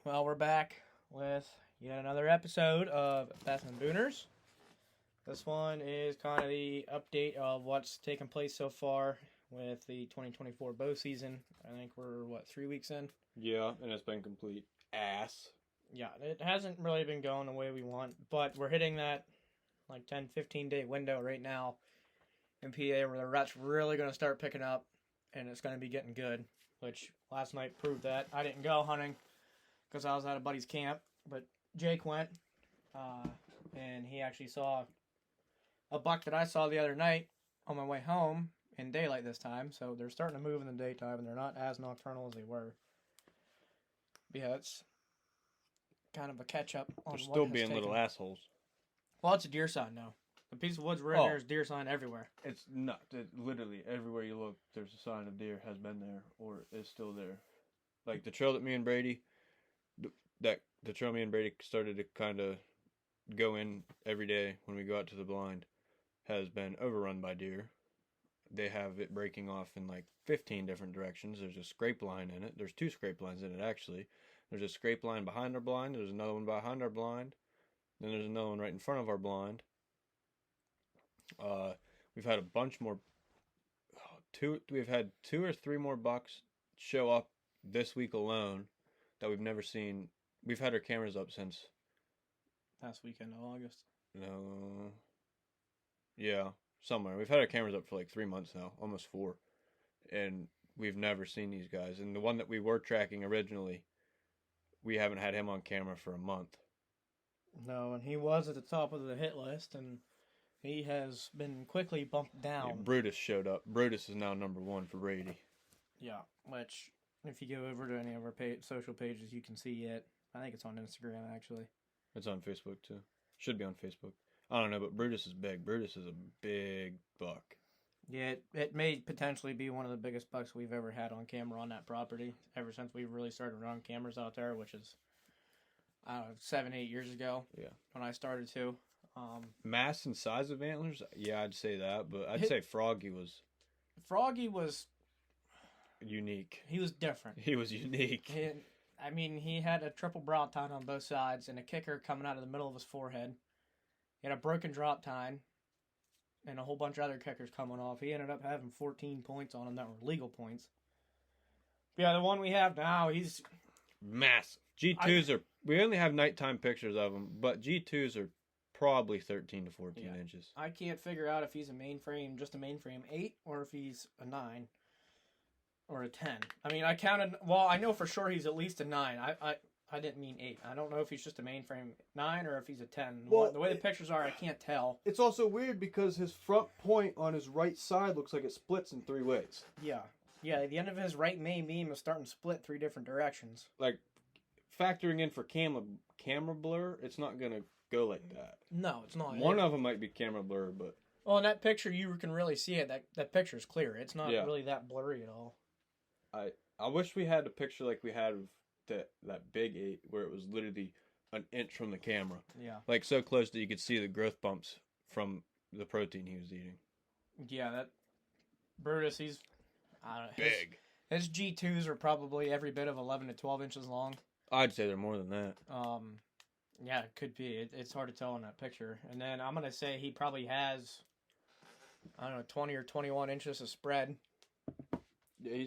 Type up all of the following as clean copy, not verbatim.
Well, we're back with yet another episode of Beth and Booners. This one is kind of the update of what's taken place so far with the 2024 bow season. I think we're, 3 weeks in? Yeah, and it's been complete ass. Yeah, it hasn't really been going the way we want, but we're hitting that 10-15 day window right now in PA where the rut's really going to start picking up and it's going to be getting good, which last night proved that. I didn't go hunting because I was at a buddy's camp, but Jake went, and he actually saw a buck that I saw the other night on my way home in daylight this time, so they're starting to move in the daytime, and they're not as nocturnal as they were. But yeah, it's kind of a catch-up on They're still being little assholes. Well, it's a deer sign now. The piece of woods we're in there is deer sign everywhere. It's not. Literally, everywhere you look, there's a sign of deer has been there or is still there. Like the trail that me and Brady, the trail me and Brady started to kind of go in every day when we go out to the blind has been overrun by deer. They have it breaking off in 15 different directions. There's a scrape line in it. There's 2 scrape lines in it, actually. There's a scrape line behind our blind. There's another one behind our blind. Then there's another one right in front of our blind. We've had a bunch more. We've had 2 or 3 more bucks show up this week alone that we've never seen. We've had our cameras up since Last weekend of August. No. Yeah, somewhere. We've had our cameras up for 3 months now, almost 4. And we've never seen these guys. And the one that we were tracking originally, we haven't had him on camera for a month. No, and he was at the top of the hit list, and he has been quickly bumped down. Yeah, Brutus showed up. Brutus is now number 1 for Brady. Yeah, which, if you go over to any of our social pages, you can see it. I think it's on Instagram, actually. It's on Facebook, too. Should be on Facebook. I don't know, but Brutus is big. Brutus is a big buck. Yeah, it may potentially be one of the biggest bucks we've ever had on camera on that property, ever since we really started running cameras out there, which is, I don't know, 7-8 years ago. Yeah. When I started to. Mass and size of antlers? Yeah, I'd say that, but I'd say Froggy was unique. He was different. He was unique. He had a triple brow tine on both sides and a kicker coming out of the middle of his forehead. He had a broken drop tine and a whole bunch of other kickers coming off. He ended up having 14 points on him that were legal points. But yeah, the one we have now, he's massive. G2s are, we only have nighttime pictures of them, but G2s are probably 13 to 14 inches. I can't figure out if he's just a mainframe 8 or if he's a 9. Or a 10. I counted. Well, I know for sure he's at least a 9. I didn't mean 8. I don't know if he's just a mainframe 9 or if he's a 10. Well, the way the pictures are, I can't tell. It's also weird because his front point on his right side looks like it splits in 3 ways. Yeah. Yeah, the end of his right main beam is starting to split 3 different directions. Factoring in for camera blur, it's not going to go like that. No, it's not. One of them might be camera blur, but... Well, in that picture, you can really see it. That picture's clear. It's not really that blurry at all. I wish we had a picture like we had of that big 8 where it was literally an inch from the camera. Yeah. So close that you could see the growth bumps from the protein he was eating. Yeah, that Brutus, he's big. His G2s are probably every bit of 11 to 12 inches long. I'd say they're more than that. Yeah, it could be. It's hard to tell in that picture. And then I'm going to say he probably has, 20 or 21 inches of spread. Yeah,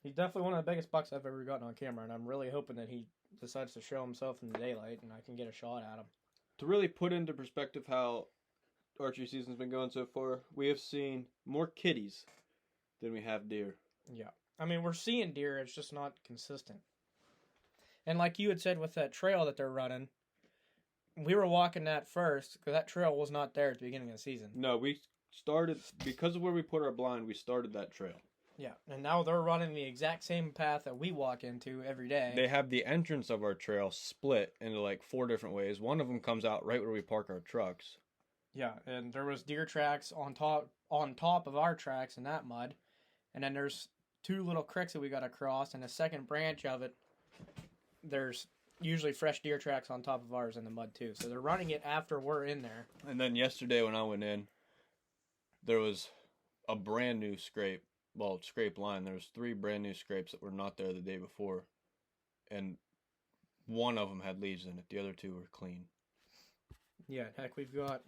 He's definitely one of the biggest bucks I've ever gotten on camera, and I'm really hoping that he decides to show himself in the daylight and I can get a shot at him. To really put into perspective how archery season's been going so far, we have seen more kitties than we have deer. Yeah. We're seeing deer, it's just not consistent. And like you had said with that trail that they're running, we were walking that first, because that trail was not there at the beginning of the season. No, we started, because of where we put our blind, we started that trail. Yeah, and now they're running the exact same path that we walk into every day. They have the entrance of our trail split into 4 different ways. One of them comes out right where we park our trucks. Yeah, and there was deer tracks on top of our tracks in that mud. And then there's 2 little creeks that we got to cross, and a second branch of it, there's usually fresh deer tracks on top of ours in the mud too. So they're running it after we're in there. And then yesterday when I went in, there was a brand new scrape line. There was 3 brand new scrapes that were not there the day before. And one of them had leaves in it. The other two were clean. Yeah, heck, we've got,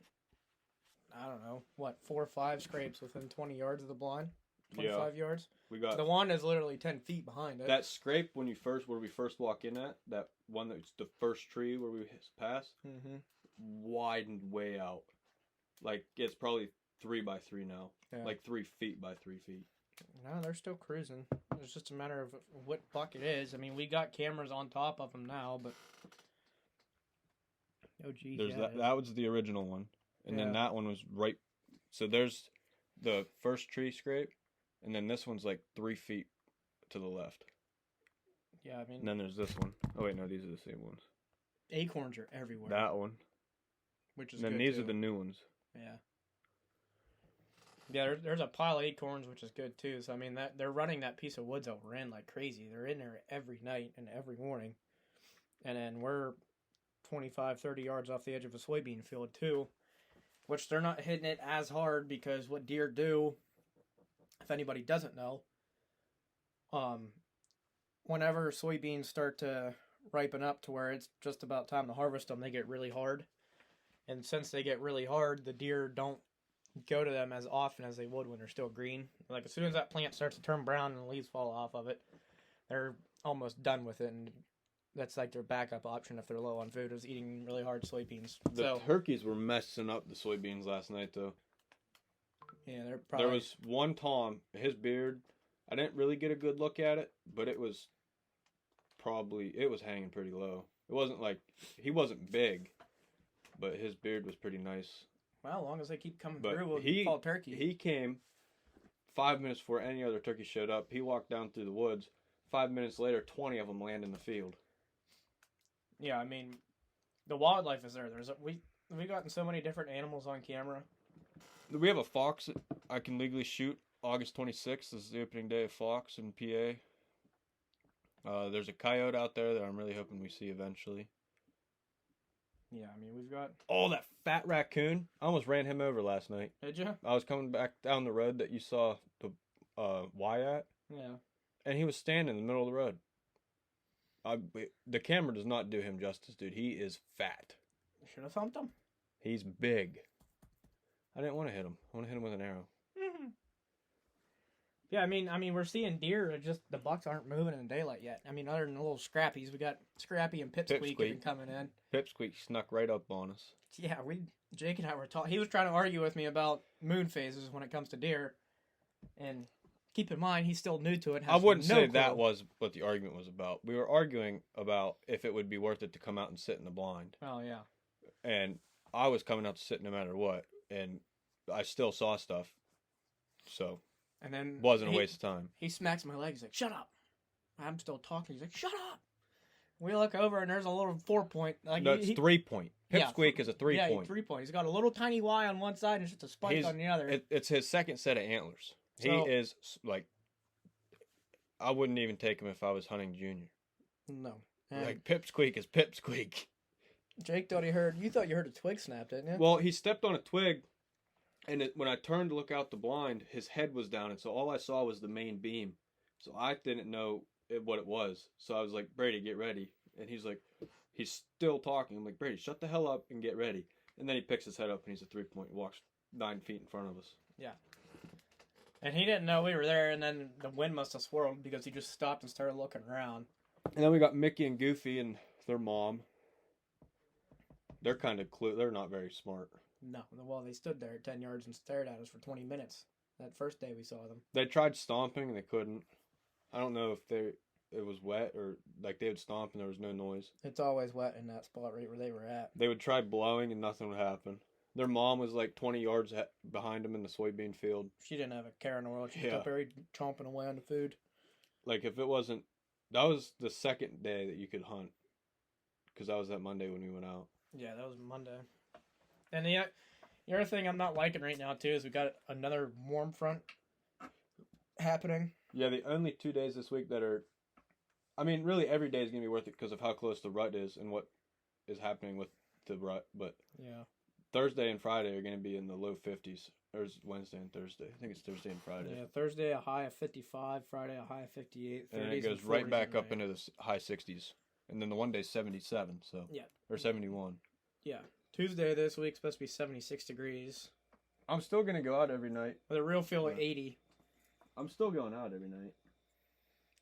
I don't know, 4 or 5 scrapes within 20 yards of the blind? 25 yards? We got the one is literally 10 feet behind it. that scrape where we first walk in at, that one that's the first tree where we pass, widened way out. Like, it's probably 3 by 3 now. Yeah. Like 3 feet by 3 feet. No, they're still cruising. It's just a matter of what buck it is. I mean, we got cameras on top of them now, but... Oh, geez. There's that was the original one. And then that one was right... So there's the first tree scrape, and then this one's like 3 feet to the left. Yeah, I mean... And then there's this one. Oh, wait, no, these are the same ones. Acorns are everywhere. That one. Which is and then good, these too. are the new ones. Yeah. Yeah, there's a pile of acorns, which is good, too. So, I mean, they're running that piece of woods over in like crazy. They're in there every night and every morning. And then we're 25, 30 yards off the edge of a soybean field, too. Which they're not hitting it as hard because what deer do, if anybody doesn't know, whenever soybeans start to ripen up to where it's just about time to harvest them, they get really hard. And since they get really hard, the deer don't go to them as often as they would when they're still green. Like, as soon as that plant starts to turn brown and the leaves fall off of it, they're almost done with it, and that's like their backup option if they're low on food, is eating really hard soybeans. The turkeys were messing up the soybeans last night, though. Yeah, they're probably... There was one Tom, his beard, I didn't really get a good look at it, but it was hanging pretty low. It wasn't like, he wasn't big, but his beard was pretty nice. Well, as long as they keep coming But through, we'll fall turkey. He came 5 minutes before any other turkey showed up. He walked down through the woods. 5 minutes later, 20 of them land in the field. Yeah, I mean, the wildlife is there. We've gotten so many different animals on camera. We have a fox that I can legally shoot. August 26th is the opening day of fox in PA. There's a coyote out there that I'm really hoping we see eventually. Yeah, I mean, we've got... Oh, that fat raccoon. I almost ran him over last night. Did you? I was coming back down the road that you saw the Y at. Yeah. And he was standing in the middle of the road. The camera does not do him justice, dude. He is fat. Should have thumped him. He's big. I didn't want to hit him. I want to hit him with an arrow. Yeah, I mean, we're seeing deer. It's just the bucks aren't moving in daylight yet. I mean, other than the little scrappies, we got Scrappy and Pipsqueak have been coming in. Pipsqueak snuck right up on us. Yeah, Jake and I were talking. He was trying to argue with me about moon phases when it comes to deer, and keep in mind he's still new to it. I wouldn't say that was what the argument was about. We were arguing about if it would be worth it to come out and sit in the blind. Oh yeah. And I was coming out to sit no matter what, and I still saw stuff. So. And then wasn't a waste of time. He smacks my leg. He's like, "Shut up!" I'm still talking. He's like, "Shut up!" We look over and there's a little 4-point. Like, no, it's 3-point. Pipsqueak is a 3-point. Yeah, 3-point. He's got a little tiny Y on one side and just a spike on the other. It's his second set of antlers. So, he is like, I wouldn't even take him if I was hunting junior. No. Like, Pipsqueak is Pipsqueak. Jake thought you thought you heard a twig snap, didn't you? Well, he stepped on a twig. And when I turned to look out the blind, his head was down, and so all I saw was the main beam. So I didn't know what it was. So I was like, "Brady, get ready." And he's still talking. I'm like, "Brady, shut the hell up and get ready." And then he picks his head up, and he's a 3-point. He walks 9 feet in front of us. Yeah. And he didn't know we were there, and then the wind must have swirled because he just stopped and started looking around. And then we got Mickey and Goofy and their mom. They're kind of they're not very smart. No, well, they stood there at 10 yards and stared at us for 20 minutes. That first day we saw them. They tried stomping and they couldn't. I don't know if it was wet or like they would stomp and there was no noise. It's always wet in that spot right where they were at. They would try blowing and nothing would happen. Their mom was like 20 yards behind them in the soybean field. She didn't have a care in the world. She kept chomping away on the food. Like if it wasn't, that was the second day that you could hunt. Because that was that Monday when we went out. Yeah, that was Monday. And the other thing I'm not liking right now, too, is we got another warm front happening. Yeah, the only 2 days this week that are... I mean, really every day is going to be worth it because of how close the rut is and what is happening with the rut. But yeah, Thursday and Friday are going to be in the low 50s. Or is Wednesday and Thursday? I think it's Thursday and Friday. Yeah, Thursday a high of 55, Friday a high of 58. And then it goes right back up into the high 60s. And then the one day's 77, so. Yeah. Or 71. Yeah. Tuesday this week's supposed to be 76 degrees. I'm still going to go out every night. With a real feel of 80. I'm still going out every night.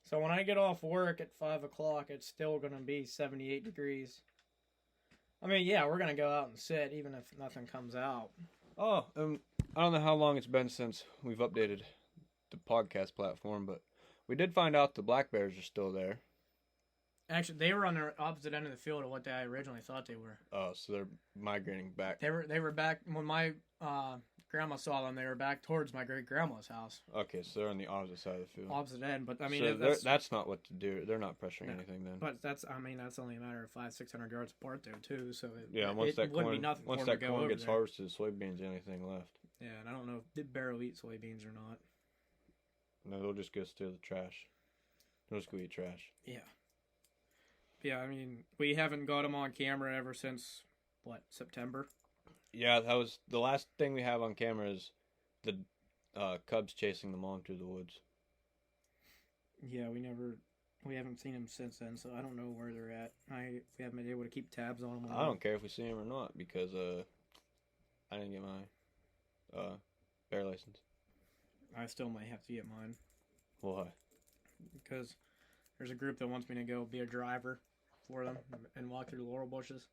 So when I get off work at 5 o'clock, it's still going to be 78 degrees. I mean, yeah, we're going to go out and sit even if nothing comes out. Oh, I don't know how long it's been since we've updated the podcast platform, but we did find out the black bears are still there. Actually, they were on the opposite end of the field of what I originally thought they were. Oh, so they're migrating back. They were back when my grandma saw them. They were back towards my great grandma's house. Okay, so they're on the opposite side of the field. Opposite end, but I mean, so that's not what to do. They're not pressuring anything then. But that's only a matter of 500-600 yards apart though too. So once that corn gets there. harvested, soybeans the only thing left. Yeah, and I don't know if the bear will eat soybeans or not. No, they'll just go steal the trash. They'll just go eat trash. Yeah. Yeah, I mean, we haven't got them on camera ever since, September? Yeah, that was the last thing we have on camera is the cubs chasing them on through the woods. Yeah, we haven't seen them since then, so I don't know where they're at. We haven't been able to keep tabs on them. I don't care if we see them or not because I didn't get my bear license. I still might have to get mine. Why? Because there's a group that wants me to go be a driver for them and walk through the laurel bushes.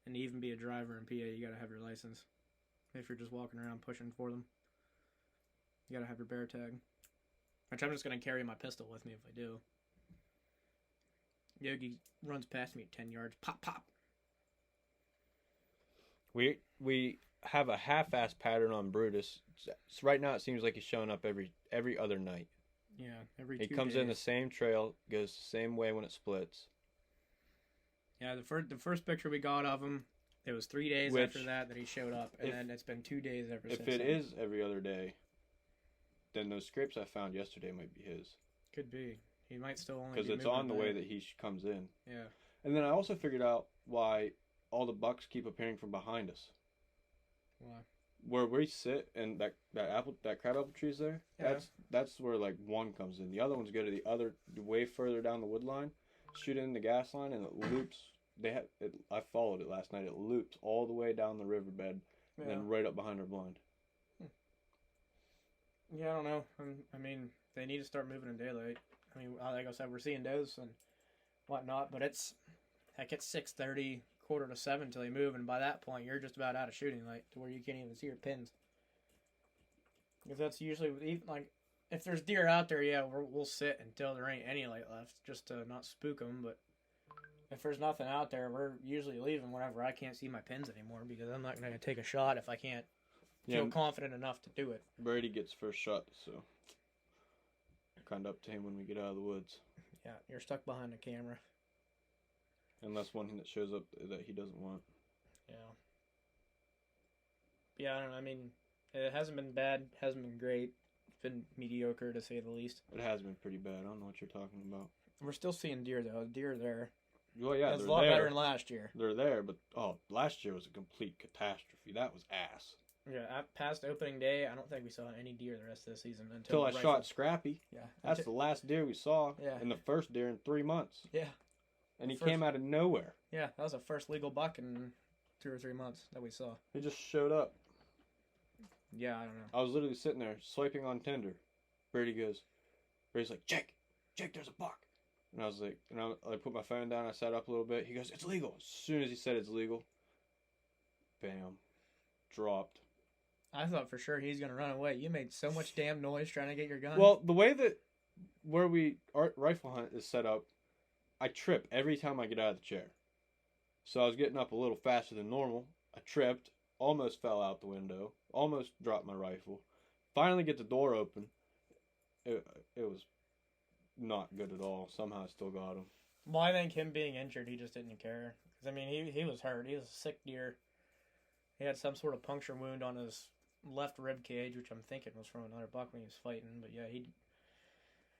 And to even be a driver in PA, you gotta have your license. If you're just walking around pushing for them, you gotta have your bear tag. Which I'm just gonna carry my pistol with me if I do. Yogi runs past me at 10 yards. Pop, pop. We have a half-ass pattern on Brutus. So right now it seems like he's showing up every other night. Yeah, every 2 days. He comes in the same trail, goes the same way when it splits. Yeah, the first picture we got of him, it was 3 days after that he showed up, and then it's been 2 days ever since. If it is every other day, then those scrapes I found yesterday might be his. Could be. He might still only because it's on the way that he comes in. Yeah. And then I also figured out why all the bucks keep appearing from behind us. Why? Where we sit and that crab apple tree's there. Yeah. That's where like one comes in. The other ones go to the other way further down the wood line, shoot in the gas line, and it loops. I followed it last night. It looped all the way down the riverbed, and then right up behind our blind. Yeah, I don't know. I mean, they need to start moving in daylight. I mean, like I said, we're seeing does and whatnot, but it's 6:30, 6:45 till they move, and by that point, you're just about out of shooting light to where you can't even see your pins. Because that's usually like, if there's deer out there, yeah, we'll sit until there ain't any light left, just to not spook them. But if there's nothing out there, we're usually leaving whenever I can't see my pins anymore, because I'm not going to take a shot if I can't feel confident enough to do it. Brady gets first shot, so kind of up to him when we get out of the woods. Yeah, you're stuck behind the camera. Unless one that shows up that he doesn't want. Yeah. Yeah, I don't know. I mean, it hasn't been bad, hasn't been great. It's been mediocre, to say the least. It has been pretty bad. I don't know what you're talking about. We're still seeing deer, though. Deer are there. Well, yeah, it's a lot better than last year. They're there, but last year was a complete catastrophe. That was ass. Yeah, past opening day, I don't think we saw any deer the rest of the season until I shot Scrappy. Yeah, that's the last deer we saw. Yeah, and the first deer in 3 months. Yeah, and he came out of nowhere. Yeah, that was the first legal buck in 2 or 3 months that we saw. He just showed up. Yeah, I don't know. I was literally sitting there swiping on Tinder. Brady's like, Jake, there's a buck. And I was like, I put my phone down. I sat up a little bit. He goes, it's legal. As soon as he said it's legal, bam, dropped. I thought for sure he's gonna run away. You made so much damn noise trying to get your gun. Well, the way that where our rifle hunt is set up, I trip every time I get out of the chair. So I was getting up a little faster than normal. I tripped, almost fell out the window, almost dropped my rifle. Finally get the door open. It was not good at all. Somehow I still got him. Well, I think him being injured, he just didn't care. Because, I mean, he was hurt. He was a sick deer. He had some sort of puncture wound on his left rib cage, which I'm thinking was from another buck when he was fighting. But, yeah,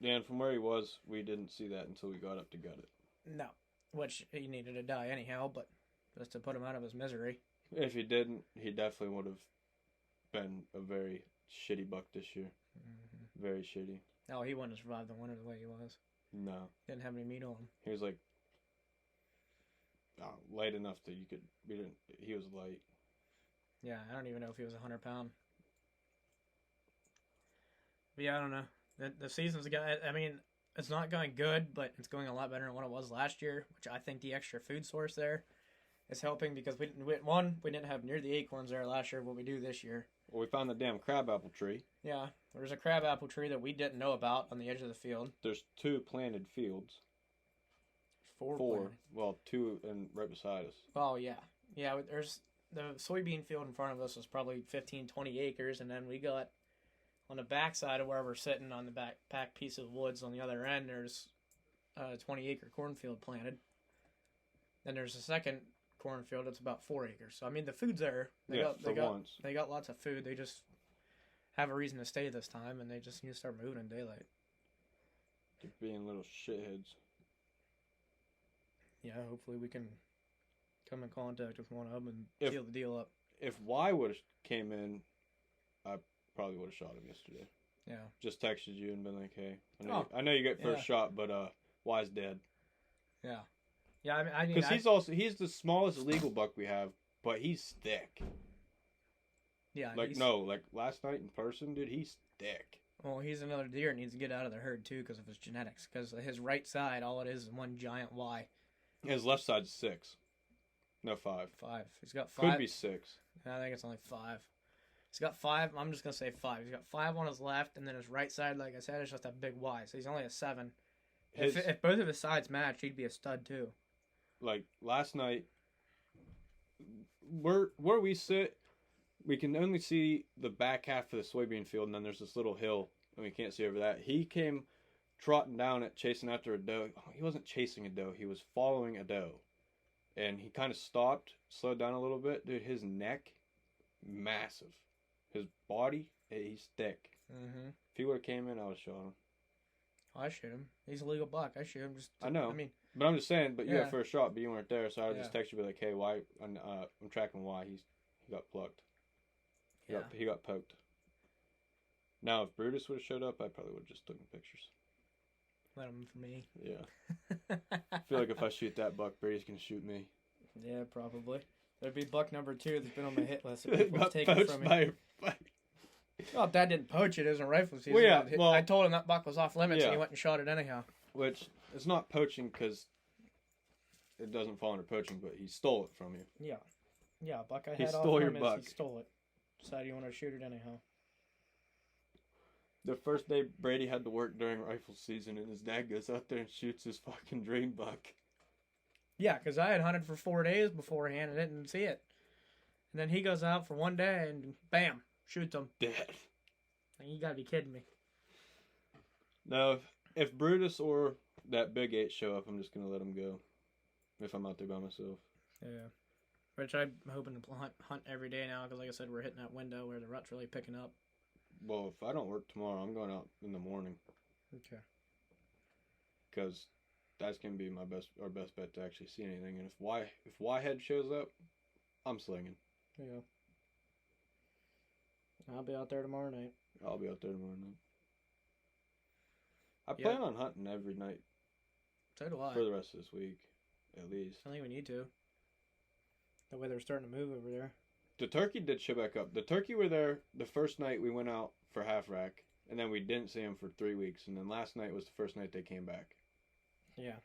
Yeah, and from where he was, we didn't see that until we got up to gut it. No. Which he needed to die anyhow, but just to put him out of his misery. If he didn't, he definitely would have been a very shitty buck this year. Mm-hmm. Very shitty. No, he wouldn't have survived the winter the way he was. No. Didn't have any meat on him. He was like light enough that you could. He was light. Yeah, I don't even know if he was 100 pound. But yeah, I don't know. The season's going. I mean, it's not going good, but it's going a lot better than what it was last year. Which I think the extra food source there is helping because we didn't have near the acorns there last year. What we do this year. Well, we found the damn crabapple tree. Yeah, there's a crabapple tree that we didn't know about on the edge of the field. There's 2 planted fields. Four. Planted. Well, 2 and right beside us. Oh yeah, yeah. There's the soybean field in front of us was probably 15, 20 acres, and then we got on the back side of where we're sitting on the back piece of woods on the other end. There's a 20-acre cornfield planted. Then there's a second cornfield that's about 4 acres. So I mean, the food's there. They got lots of food. They just have a reason to stay this time, and they just need to start moving in daylight. They're being little shitheads. Yeah, hopefully we can come in contact with one of them and seal the deal up. If Y would have came in, I probably would have shot him yesterday. Yeah. Just texted you and been like, hey, I know you get first shot, but Y's dead. Yeah. Yeah, I mean, because he's the smallest legal buck we have, but he's thick. Yeah. Like last night in person, dude, he's thick. Well, he's another deer that needs to get out of the herd too because of his genetics. Because his right side, all it is one giant Y. His left side's 6. No, 5. 5. He's got 5. Could be 6. I think it's only 5. He's got 5. I'm just gonna say 5. He's got 5 on his left, and then his right side, like I said, is just a big Y. So he's only a 7. If both of his sides match, he'd be a stud too. Like last night, where we sit, we can only see the back half of the soybean field, and then there's this little hill, and we can't see over that. He came trotting down it, chasing after a doe. He wasn't chasing a doe. He was following a doe. And he kind of stopped, slowed down a little bit. Dude, his neck, massive. His body, he's thick. Mm-hmm. If he would have came in, I would have shot him. I shoot him. He's a legal buck. I shoot him. I know. I mean, but I'm just saying. But you had first shot, but you weren't there, so I would just text you, be like, "Hey, why? I'm tracking why he got plucked. He got poked." Now, if Brutus would have showed up, I probably would have just taken pictures. Let him for me. Yeah. I feel like if I shoot that buck, Brady's gonna shoot me. Yeah, probably. That'd be buck number 2 that's been on my hit list. Got taken from me. Well, if Dad didn't poach it, it isn't rifle season. Well, yeah, I told him that buck was off limits, and he went and shot it anyhow. Which, it's not poaching because it doesn't fall under poaching, but he stole it from you. Yeah. Yeah, buck I had he off stole your limits, buck. he stole it. Decided you want to shoot it anyhow. The first day Brady had to work during rifle season, and his dad goes out there and shoots his fucking dream buck. Yeah, because I had hunted for 4 days beforehand and didn't see it. And then he goes out for 1 day and bam, shoots him. Dead. Like, you gotta be kidding me. No, if Brutus or that big 8 show up, I'm just gonna let him go. If I'm out there by myself. Yeah. Which I'm hoping to hunt every day now, because like I said, we're hitting that window where the rut's really picking up. Well, if I don't work tomorrow, I'm going out in the morning. Okay. Because that's gonna be our best bet to actually see anything. And if Y-head shows up, I'm slinging. Yeah. I'll be out there tomorrow night. I'll be out there tomorrow night. I plan on hunting every night. So do I. For the rest of this week, at least. I think we need to. The way they're starting to move over there. The turkey did show back up. The turkey were there the first night we went out for half rack, and then we didn't see them for 3 weeks, and then last night was the first night they came back. Yeah.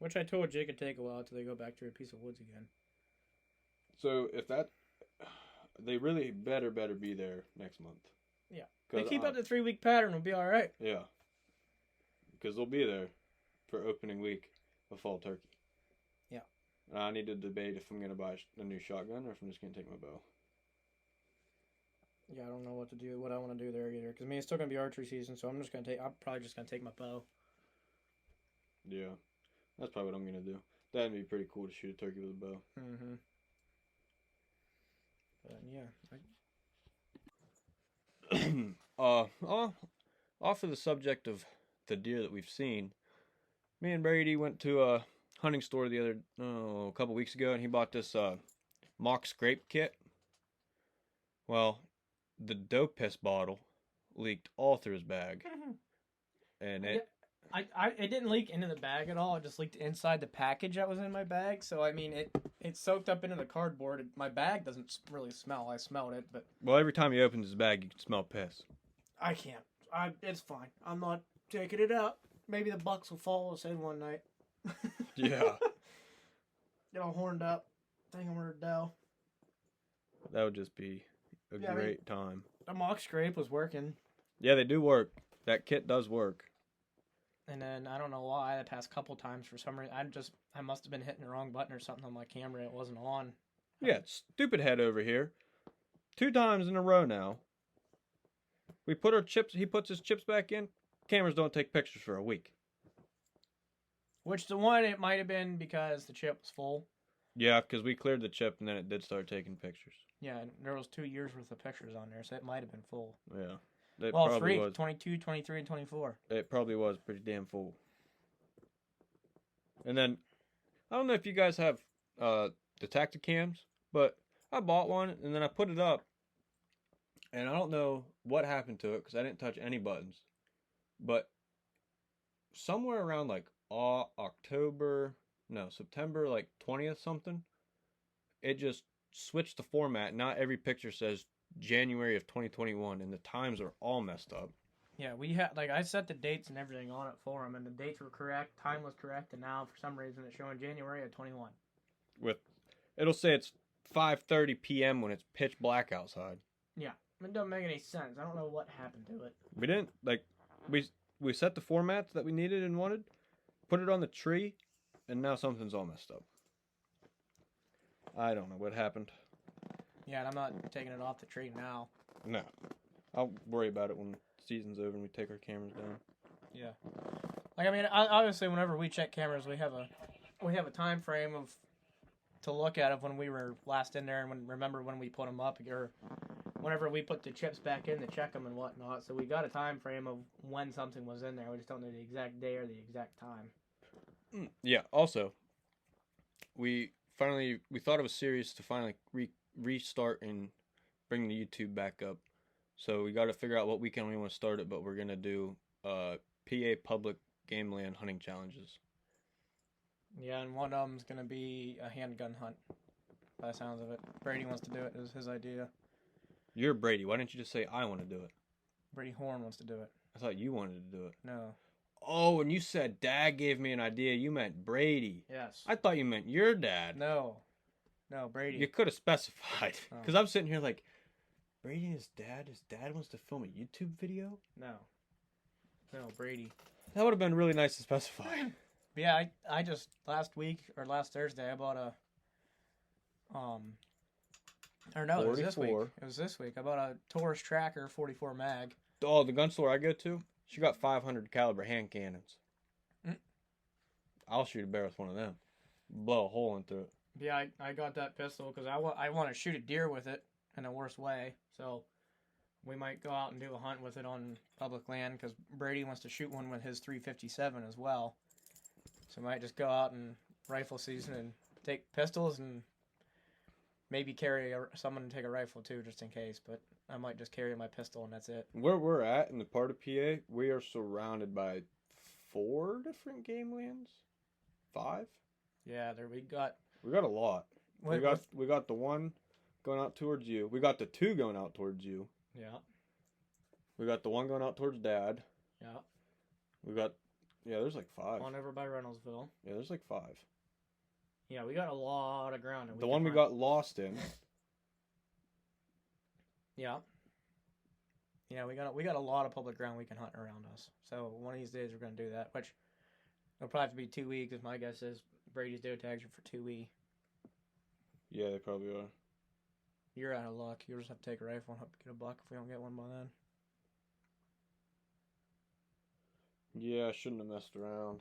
Which I told Jake it'd take a while until they go back to a piece of woods again. So if that... They really better be there next month. Yeah. They keep up the 3-week pattern, we'll be alright. Yeah. Because they'll be there for opening week of fall turkey. Yeah. And I need to debate if I'm going to buy a new shotgun or if I'm just going to take my bow. Yeah, I don't know what I want to do there either. Because I mean, it's still going to be archery season, so I'm probably just going to take my bow. Yeah. That's probably what I'm going to do. That'd be pretty cool to shoot a turkey with a bow. Mm-hmm. But yeah. Off of the subject of the deer that we've seen, me and Brady went to a hunting store a couple weeks ago, and he bought this mock scrape kit. Well, the doe piss bottle leaked all through his bag, and It didn't leak into the bag at all. It just leaked inside the package that was in my bag. So I mean, it soaked up into the cardboard. My bag doesn't really smell. I smelled it, but Well, every time he opens his bag, you can smell piss. I can't. It's fine. I'm not taking it out. Maybe the Bucks will follow us in one night. Yeah. Get all horned up. Think I'm gonna dough. That would just be a great time. The mock scrape was working. Yeah, they do work. That kit does work. And then I don't know why the past couple times for some reason I must have been hitting the wrong button or something on my camera. It wasn't on. Yeah, stupid head over here. 2 times in a row now. We put our chips. He puts his chips back in. Cameras don't take pictures for a week. Which the one it might have been because the chip was full. Yeah, because we cleared the chip and then it did start taking pictures. Yeah, and there was 2 years worth of pictures on there, so it might have been full. Yeah. It Well, probably 3, was. 22, 23, and 24. It probably was pretty damn full. And then, I don't know if you guys have the Tacticams, but I bought one and then I put it up. And I don't know what happened to it because I didn't touch any buttons. But somewhere around like September like 20th something, it just switched the format. Not every picture says January of 2021 and the times are all messed up. Yeah, we had I set the dates and everything on it for them, and the dates were correct, time was correct, and now for some reason it's showing January of 21. It'll say it's 5:30 p.m. when it's pitch black outside. Yeah, it doesn't make any sense. I don't know what happened to it. We didn't we set the formats that we needed and wanted, put it on the tree, and now something's all messed up. I don't know what happened. Yeah, and I'm not taking it off the tree now. No. I'll worry about it when the season's over and we take our cameras down. Yeah. I mean, obviously, whenever we check cameras, we have a time frame to look at of when we were last in there and remember when we put them up or whenever we put the chips back in to check them and whatnot. So we got a time frame of when something was in there. We just don't know the exact day or the exact time. Yeah. Also, we thought of a series to finally restart and bring the YouTube back up. So we got to figure out what weekend we want to start it, but we're gonna do PA public game land hunting challenges. Yeah, and one of them's gonna be a handgun hunt. By the sounds of it, Brady wants to do it. It was his idea. You're Brady. Why didn't you just say I want to do it? Brady Horn wants to do it. I thought you wanted to do it. No. Oh, when you said Dad gave me an idea, you meant Brady. Yes. I thought you meant your dad. No, Brady. You could have specified. Oh. Because I'm sitting here like, Brady and his dad wants to film a YouTube video? No, Brady. That would have been really nice to specify. But yeah, I just last week or last Thursday I bought a or no, it was this week. 44. It was this week. I bought a Taurus Tracker 44 mag. Oh, the gun store I go to, she got 500 caliber hand cannons. Mm. I'll shoot a bear with one of them. Blow a hole into it. Yeah, I got that pistol because I want to shoot a deer with it in a worse way. So we might go out and do a hunt with it on public land because Brady wants to shoot one with his 357 as well. So we might just go out and rifle season and take pistols and maybe carry someone to take a rifle too, just in case. But I might just carry my pistol and that's it. Where we're at in the part of PA, we are surrounded by 4 different game lands. 5? Yeah, we got a lot. We got the one going out towards you. We got the 2 going out towards you. Yeah. We got the one going out towards Dad. Yeah. There's like 5. On over by Reynoldsville. Yeah, there's like 5. Yeah, we got a lot of ground. The one we got lost in. Yeah. Yeah, we got a lot of public ground we can hunt around us. So one of these days we're gonna do that, which it'll probably have to be 2E because my guess is Brady's doe tags are for 2E. Yeah, they probably are. You're out of luck. You'll just have to take a rifle and hope to get a buck if we don't get one by then. Yeah, I shouldn't have messed around.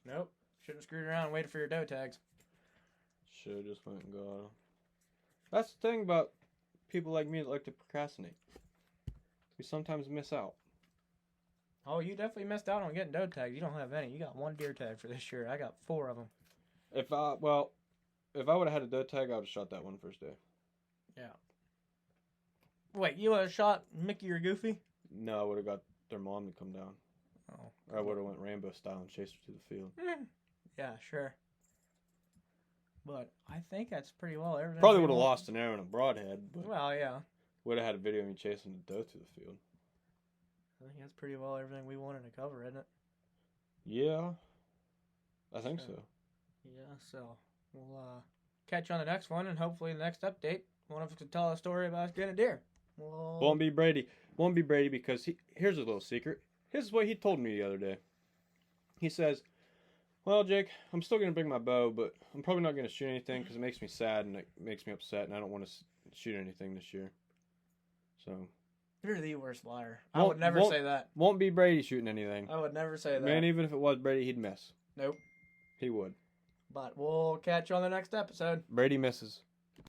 Nope. Shouldn't have screwed around and waited for your doe tags. Should have just went and got them. That's the thing about people like me that like to procrastinate. We sometimes miss out. Oh, you definitely missed out on getting doe tags. You don't have any. You got 1 deer tag for this year. I got 4 of them. If I would have had a doe tag, I would have shot that one first day. Yeah. Wait, you would have shot Mickey or Goofy? No, I would have got their mom to come down. Oh, I would have went Rambo style and chased her to the field. Yeah, sure. But I think that's pretty well everything. Probably we would have want. lost an arrow and a broadhead, but Well, yeah. would have had a video of me chasing the doe to the field. I think that's pretty well everything we wanted to cover, isn't it? Yeah, I think Sure. so. Yeah, so we'll catch you on the next one, and hopefully the next update, one of us can tell a story about us getting a deer. Well, Won't be Brady. Won't be Brady because here's a little secret. Here's what he told me the other day. He says, well, Jake, I'm still going to bring my bow, but I'm probably not going to shoot anything because it makes me sad and it makes me upset, and I don't want to shoot anything this year. So you're the worst liar. I would never say that. Won't be Brady shooting anything. I would never say that. Man, even if it was Brady, he'd miss. Nope. He would. But we'll catch you on the next episode. Brady misses.